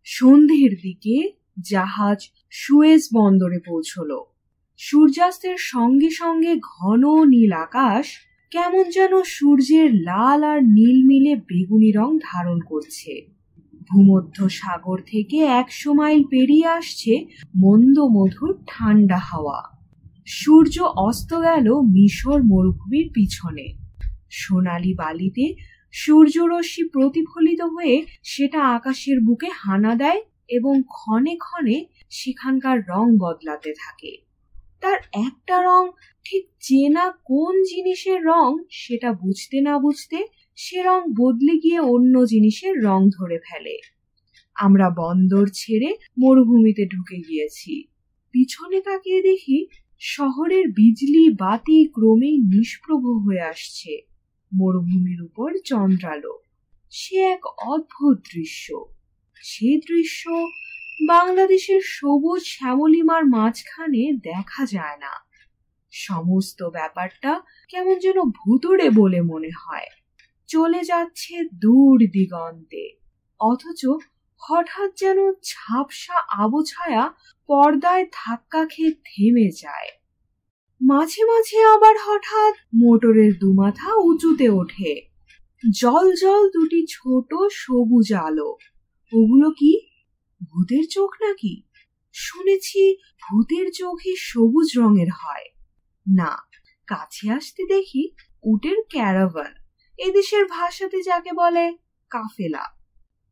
সন্ধ্যের দিকে জাহাজ সুয়েজ বন্দরে পৌঁছলো। সূর্যাস্তের সঙ্গে সঙ্গে ঘন নীল আকাশ কেমন যেন সূর্যের লাল আর নীল মিলে বেগুনি রং ধারণ করছে। ভূমধ্য সাগর থেকে 100 মাইল পেরিয়ে আসছে মন্দ মধুর ঠান্ডা হাওয়া। সূর্য অস্ত গেল মিশর মরুভূমির পিছনে। সোনালি বালিতে সূর্যরশ্মি প্রতিফলিত হয়ে সেটা আকাশের বুকে হানা দেয় এবং ক্ষণে ক্ষণে সেখানকার রং বদলাতে থাকে। তার একটা রং ঠিক চেনা কোন জিনিসের রং সেটা বুঝতে না বুঝতে সে রং বদলে গিয়ে অন্য জিনিসের রং ধরে ফেলে। আমরা বন্দর ছেড়ে মরুভূমিতে ঢুকে গিয়েছি। পিছনে তাকিয়ে দেখি শহরের বিজলি বাতি ক্রমেই নিষ্প্রভ হয়ে আসছে। মরুভূমির উপর চন্দ্রালো। সে এক অদ্ভুত দৃশ্য। সে দৃশ্য বাংলাদেশের সবুজ শ্যামলিমার মাঝখানে দেখা যায় না। সমস্ত ব্যাপারটা কেমন যেন ভুতুড়ে বলে মনে হয়। চলে যাচ্ছে দূর দিগন্তে, অথচ হঠাৎ যেন ঝাপসা আবছায়া পর্দায় ধাক্কা খেয়ে থেমে যায়। মাঝে মাঝে আবার হঠাৎ মোটরের দুমাথা উঁচুতে ওঠে। জল জল দুটি ছোট সবুজ আলো। ওগুলো কি ভূতের চোখ নাকি? শুনেছি ভূতের চোখই সবুজ রঙের হয়। না, কাছে আসতে দেখি উটের ক্যারাভান, এদেশের ভাষাতে যাকে বলে কাফেলা।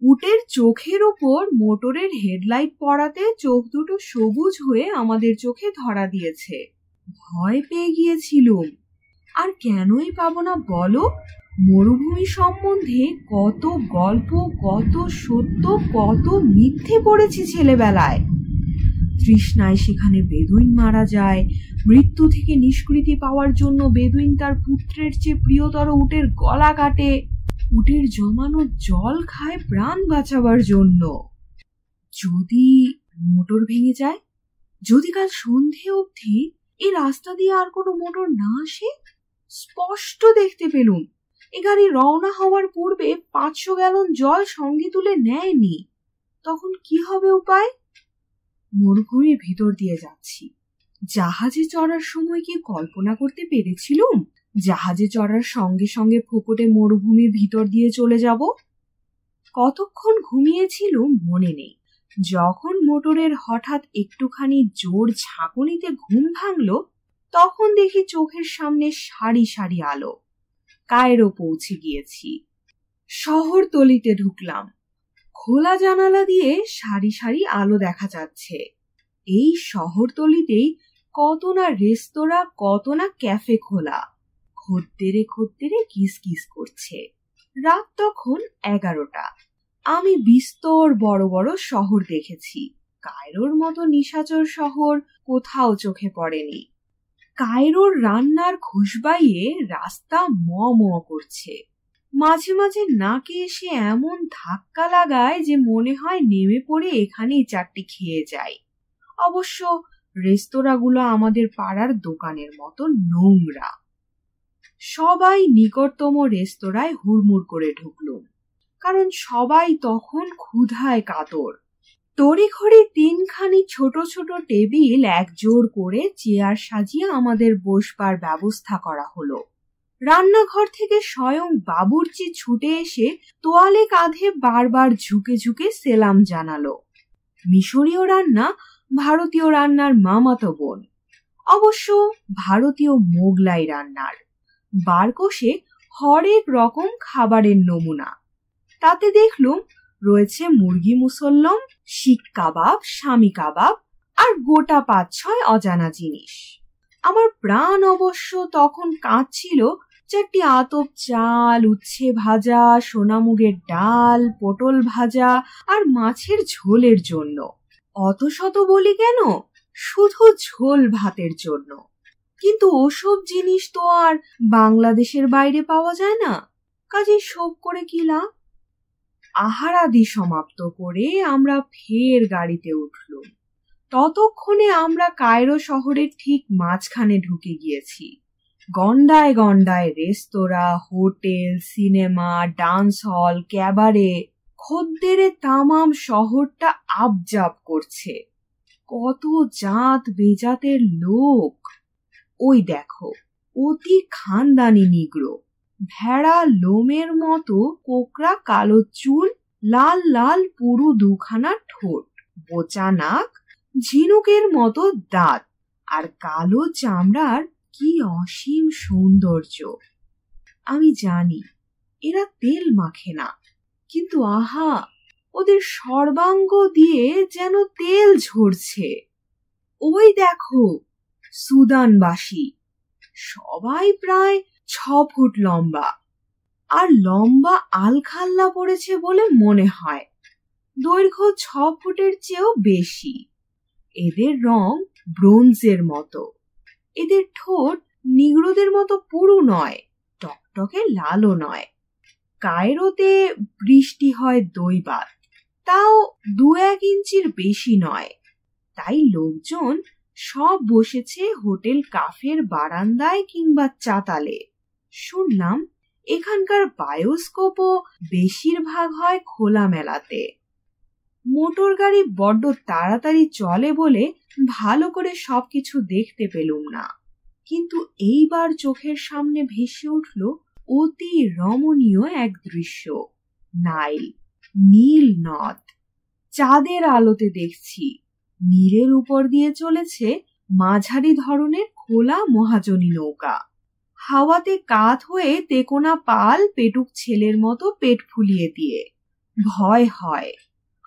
উটের চোখের ওপর মোটরের হেডলাইট পড়াতে চোখ দুটো সবুজ হয়ে আমাদের চোখে ধরা দিয়েছে। ভয় পেয়ে গিয়েছিলুম। আর কেনই পাবো না বলো? মরুভূমি সম্বন্ধে কত গল্প, কত সত্য, কত মিথ্যে পড়েছি ছেলেবেলায়। তৃষ্ণায় সেখানে বেদুইন মারা যায়। মৃত্যু থেকে নিষ্কৃতি পাওয়ার জন্য বেদুইন তার পুত্রের চেয়ে প্রিয়তর উটের গলা কাটে। উটের জমানো জল খায় প্রাণ বাঁচাবার জন্য। যদি মোটর ভেঙে যায়, যদি কাল সন্ধে অবধি এই রাস্তা দিয়ে আর কোনো মোটর না আসে, স্পষ্ট দেখতে পেলুম এ গাড়ি রওনা হওয়ার পূর্বে 500 গ্যালন জল সঙ্গে তুলে নেয়নি, তখন কি হবে উপায়? মরুভূমির ভিতর দিয়ে যাচ্ছি। জাহাজে চড়ার সময় কি কল্পনা করতে পেরেছিলুম জাহাজে চড়ার সঙ্গে সঙ্গে ফোকটে মরুভূমির ভিতর দিয়ে চলে যাব? কতক্ষণ ঘুমিয়েছিলুম মনে নেই। যখন মোটরের হঠাৎ একটুখানি জোর ঝাঁকুনিতে ঘুম ভাঙল, তখন দেখি চোখের সামনে সারি সারি আলো। কায়রো পৌঁছে গিয়েছি। শহরতলিতে ঢুকলাম। খোলা জানালা দিয়ে সারি সারি আলো দেখা যাচ্ছে। এই শহরতলিতেই কত না রেস্তোরাঁ, কত না ক্যাফে খোলা। খদ্দেরে খদ্দেরে কিস কিস করছে। রাত তখন 11টা। আমি বিস্তর বড় বড় শহর দেখেছি। কায়রোর মতো নিশাচর শহর কোথাও চোখে পড়েনি। কায়রোর রান্নার খুশবাইয়ে রাস্তা ম ম করছে। মাঝে মাঝে নাকে এসে এমন ধাক্কা লাগায় যে মনে হয় নেমে পড়ে এখানেই চারটি খেয়ে যায়। অবশ্য রেস্তোরাঁগুলো আমাদের পাড়ার দোকানের মতো নোংরা। সবাই নিকটতম রেস্তোরাঁয় হুড়মুড় করে ঢুকলুম, কারণ সবাই তখন ক্ষুধায় কাতর। তড়িঘড়ি 3খানি ছোট ছোট টেবিল একজোড় করে চেয়ার সাজিয়ে আমাদের বসবার ব্যবস্থা করা হলো। রান্নাঘর থেকে স্বয়ং বাবুর্চি ছুটে এসে তোয়ালে কাঁধে বারবার ঝুঁকে ঝুঁকে সেলাম জানালো। মিশরীয় রান্না ভারতীয় রান্নার মামাতো বোন, অবশ্য ভারতীয় মোগলাই রান্নার। বার কষে হরেক রকম খাবারের নমুনা। তাতে দেখলুম রয়েছে মুরগি মুসল্লম, শিক কাবাব, শামি কাবাব আর গোটা 5-6 অজানা জিনিস। আমার প্রাণ অবশ্য তখন কাঁদছিল 4টি আতপ চাল, উচ্ছে ভাজা, সোনামুগের ডাল, পটল ভাজা আর মাছের ঝোলের জন্য। অত শত বলি কেন, শুধু ঝোল ভাতের জন্য। কিন্তু ওসব জিনিস তো আর বাংলাদেশের বাইরে পাওয়া যায় না, কাজেই শোক করে কি লাভ। আহারাদি সমাপ্ত করে আমরা ফের গাড়িতে উঠলুম। ততক্ষণে আমরা কায়রো শহরের ঠিক মাঝখানে ঢুকে গিয়েছি। গন্ডায় গন্ডায় রেস্তোরাঁ, হোটেল, সিনেমা, ডান্স হল, ক্যাবারে। খদ্দেরে তামাম শহরটা আবজাব করছে। কত জাত বেজাতের লোক! ওই দেখো, অতি খানদানি নিগ্রো, ভেড়া লোমের মতো কোকড়া কালো চুল, লাল লাল পুরু দুখানা ঠোঁট, বোচা নাক, ঝিনুকের মতো দাঁত, আর কালো চামড়ার কি অসীম সৌন্দর্য! আমি জানি এরা তেল মাখে না, কিন্তু আহা, ওদের সর্বাঙ্গ দিয়ে যেন তেল ঝরছে। ওই দেখো, সুদানবাসী, সবাই প্রায় 6 ফুট লম্বা, আর লম্বা আলখাল্লা পড়েছে বলে মনে হয়। দৈর্ঘ্য 6 ফুটের চেয়েও বেশি। এদের রং ব্রোঞ্জের মতো। এদের ঠোঁট নিগ্রোদের মতো পুরু নয়, টকটকে লালও নয়। কায়রোতে বৃষ্টি হয় দৈবাত, তাও 2-1 ইঞ্চির বেশি নয়। তাই লোকজন সব বসেছে হোটেল কাফের বারান্দায় কিংবা চাতালে। শুনলাম এখানকার বায়োস্কোপও বেশিরভাগ হয় খোলামেলাতে। মোটর গাড়ি বড্ড তাড়াতাড়ি চলে বলে ভালো করে সবকিছু দেখতে পেলুম না, কিন্তু এইবার চোখের সামনে ভেসে উঠল অতি রমণীয় এক দৃশ্য। নাইল, নীল নদ, চাঁদের আলোতে দেখছি নীলের উপর দিয়ে চলেছে মাঝারি ধরনের খোলা মহাজনী নৌকা। হাওয়াতে কাত হয়ে তেকোনা পাল পেটুক ছেলের মতো পেট ফুলিয়ে দিয়ে। ভয় হয়,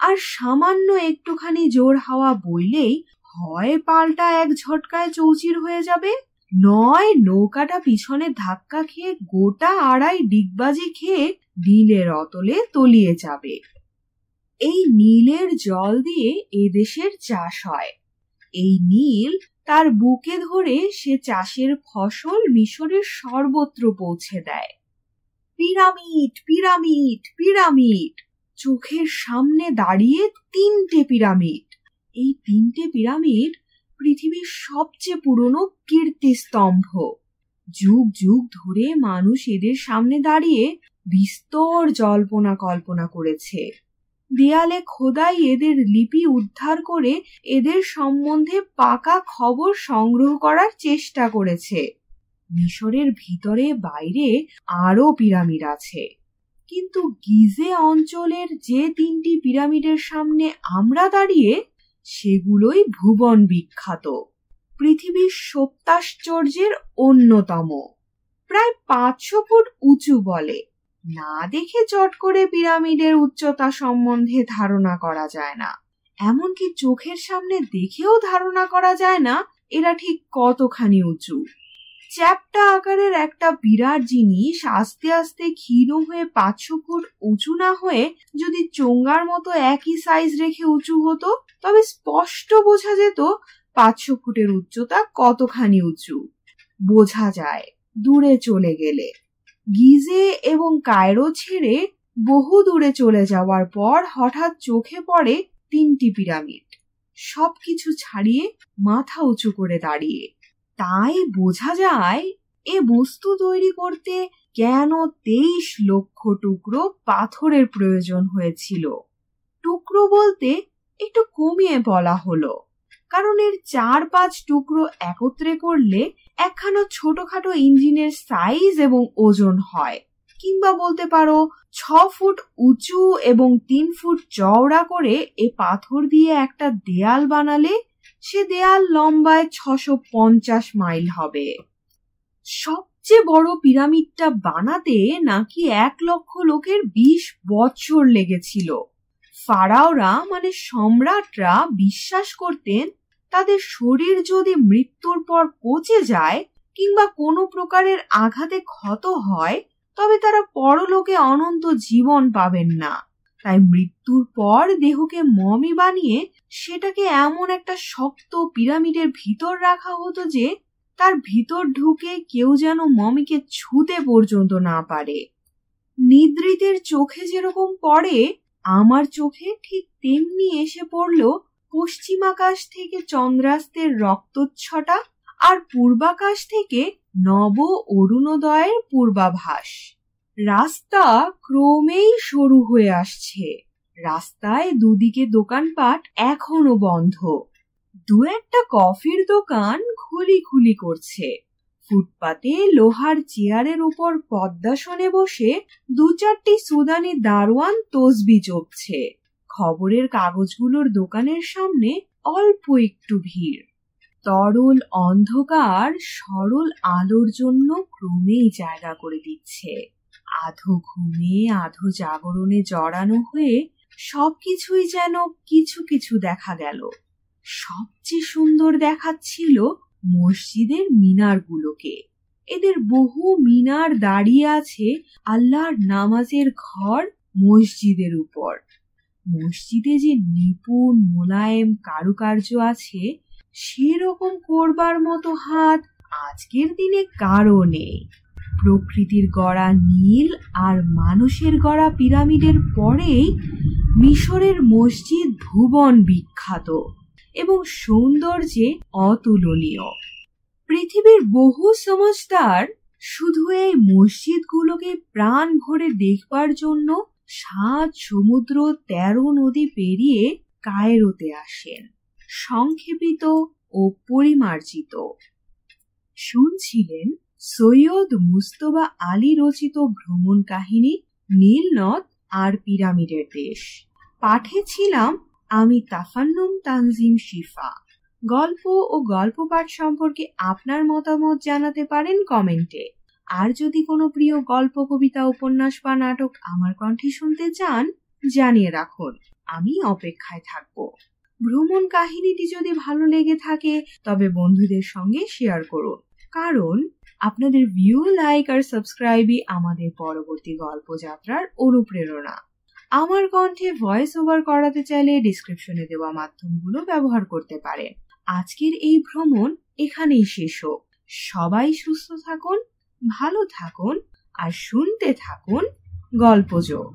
আর সামান্য একটুখানি জোর হাওয়া বইলেই হয় পালটা এক ঝটকায় চৌচির হয়ে যাবে, নয় নৌকাটা পিছনে ধাক্কা খেয়ে গোটা আড়াই ডিগবাজি খেয়ে নীলের অতলে তলিয়ে যাবে। এই নীলের জল দিয়ে এদেশের চাষ হয়। এই নীল তার বুকে ধরে সে চাষের ফসল মিশরের সর্বত্র পৌঁছে দেয়। Pyramid, pyramid, pyramid! চোখের সামনে দাঁড়িয়ে 3টে পিরামিড। এই 3টে পিরামিড পৃথিবীর সবচেয়ে পুরনো কীর্তিস্তম্ভ। যুগ যুগ ধরে মানুষ এদের সামনে দাঁড়িয়ে বিস্তর জল্পনা কল্পনা করেছে। দেয়ালে খোদাই এদের লিপি উদ্ধার করে এদের সম্বন্ধে পাকা খবর সংগ্রহ করার চেষ্টা করেছে। মিশরের ভিতরে বাইরে আরো পিরামিড আছে, কিন্তু গিজে অঞ্চলের যে 3টি পিরামিডের সামনে আমরা দাঁড়িয়ে, সেগুলোই ভুবন বিখ্যাত, পৃথিবীর সপ্তাশ্চর্যের অন্যতম। প্রায় 500 ফুট উঁচু বলে। না দেখে চট করে পিরামিডের উচ্চতা সম্বন্ধে ধারণা করা যায় না, এমনকি চোখের সামনে দেখেও ধারণা করা যায় না এরা ঠিক কতখানি উঁচু। চ্যাপ্টা আকারের একটা বিরাট জিনিস আস্তে আস্তে ক্ষীণ হয়ে 500 ফুট উঁচু না হয়ে যদি চোঙ্গার মতো একই সাইজ রেখে উঁচু হতো, তবে স্পষ্ট বোঝা যেত 500 ফুটের উচ্চতা কতখানি উঁচু। বোঝা যায় দূরে চলে গেলে। গিজে এবং কায়রো ছেড়ে বহু দূরে চলে যাওয়ার পর হঠাৎ চোখে পড়ে 3টি পিরামিড, সবকিছু ছাড়িয়ে মাথা উঁচু করে দাঁড়িয়ে। তাই বোঝা যায় এ বস্তু তৈরি করতে কেন 23 লক্ষ টুকরো পাথরের প্রয়োজন হয়েছিল। টুকরো বলতে একটু কমিয়ে বলা হলো, কারণ এর 4-5 টুকরো একত্রে করলে একখানা ছোটখাটো ইঞ্জিনের সাইজ এবং ওজন হয়। কিংবা বলতে পারো 6 ফুট উঁচু এবং 3 ফুট চওড়া করে এ পাথর দিয়ে একটা দেয়াল বানালে সে দেয়াল লম্বায় 650 মাইল হবে। সবচেয়ে বড় পিরামিডটা বানাতে নাকি 1 লক্ষ লোকের 20 বছর লেগেছিল। ফারাওরা মানে সম্রাটরা বিশ্বাস করতেন তাদের শরীর যদি মৃত্যুর পর পচে যায় কিংবা কোনো প্রকারের আঘাতে ক্ষত হয়, তবে তারা পরলোকে অনন্ত জীবন পাবেন না। তাই মৃত্যুর পর দেহকে মমি বানিয়ে সেটাকে এমন একটা শক্ত পিরামিডের ভিতর রাখা হতো যে তার ভিতর ঢুকে কেউ যেন মমিকে ছুঁতে পর্যন্ত না পারে। নিদ্রিতের চোখে যেরকম পড়ে, আমার চোখে ঠিক তেমনি এসে পড়ল পশ্চিমাকাশ থেকে চন্দ্রাস্তের রক্তচ্ছটা আর পূর্বাকাশ থেকে নব অরুণোদয়ের পূর্বাভাস। রাস্তা ক্রমেই সরু হয়ে আসছে। রাস্তায় দুদিকে দোকানপাট এখনো বন্ধ। দু একটা কফির দোকান খুলি করছে। ফুটপাতে লোহার চেয়ারের উপর পদ্মাসনে বসে 2-4টি সুদানি দারোয়ান তসবি চপছে। খবরের কাগজগুলোর দোকানের সামনে অল্প একটু ভিড়। তরল অন্ধকার সরল আলোর জন্য ক্রমেই জায়গা করে দিচ্ছে। আধো ঘুমে আধো জাগরণে জড়ানো হয়ে সবকিছুই যেন কিছু কিছু দেখা গেল। সবচেয়ে সুন্দর দেখাচ্ছিল মসজিদের মিনারগুলোকে। এদের বহু মিনার দাঁড়িয়ে আছে আল্লাহর নামাজের ঘর মসজিদের উপর। মসজিদে যে নিপুণ মোলায়েম কারুকার্য আছে, সেরকম করবার মতো হাত আজকের দিনে কারো নেই। প্রকৃতির গড়া নীল আর মানুষের গড়া পিরামিডের পরেই মিশরের মসজিদ ভুবন বিখ্যাত এবং সৌন্দর্যে অতুলনীয়। পৃথিবীর বহু সমজদার শুধু এই মসজিদগুলোকে প্রাণ ভরে দেখবার জন্য 7 সমুদ্র 13 নদী পেরিয়ে কায়রোতে আসেন। সংক্ষেপিত ও পরিমার্জিত। শুনছিলেন সৈয়দ মুস্তফা আলী রচিত ভ্রমণ কাহিনী নীলনদ আর পিরামিডের দেশ। পাঠে ছিলাম আমি তাফান্নুম তানজিম শিফা। গল্প ও গল্প পাঠ সম্পর্কে আপনার মতামত জানাতে পারেন কমেন্টে। আর যদি কোনো প্রিয় গল্প, কবিতা, উপন্যাস বা নাটক আমার কণ্ঠে শুনতে চান, জানিয়ে রাখুন, আমি অপেক্ষায় থাকব। ভ্রমণ কাহিনীটি যদি ভালো লেগে থাকে তবে বন্ধুদের সঙ্গে শেয়ার করুন, কারণ আপনাদের ভিউ, লাইক আর সাবস্ক্রাইবই আমাদের পরবর্তী গল্প যাত্রার অনুপ্রেরণা। আমার কণ্ঠে ভয়েস ওভার করাতে চাইলে ডেসক্রিপশনে দেওয়া মাধ্যমগুলো ব্যবহার করতে পারেন। আজকের এই ভ্রমণ এখানেই শেষ হোক। সবাই সুস্থ থাকুন, ভালো থাকুন আর শুনতে থাকুন গল্পযোগ।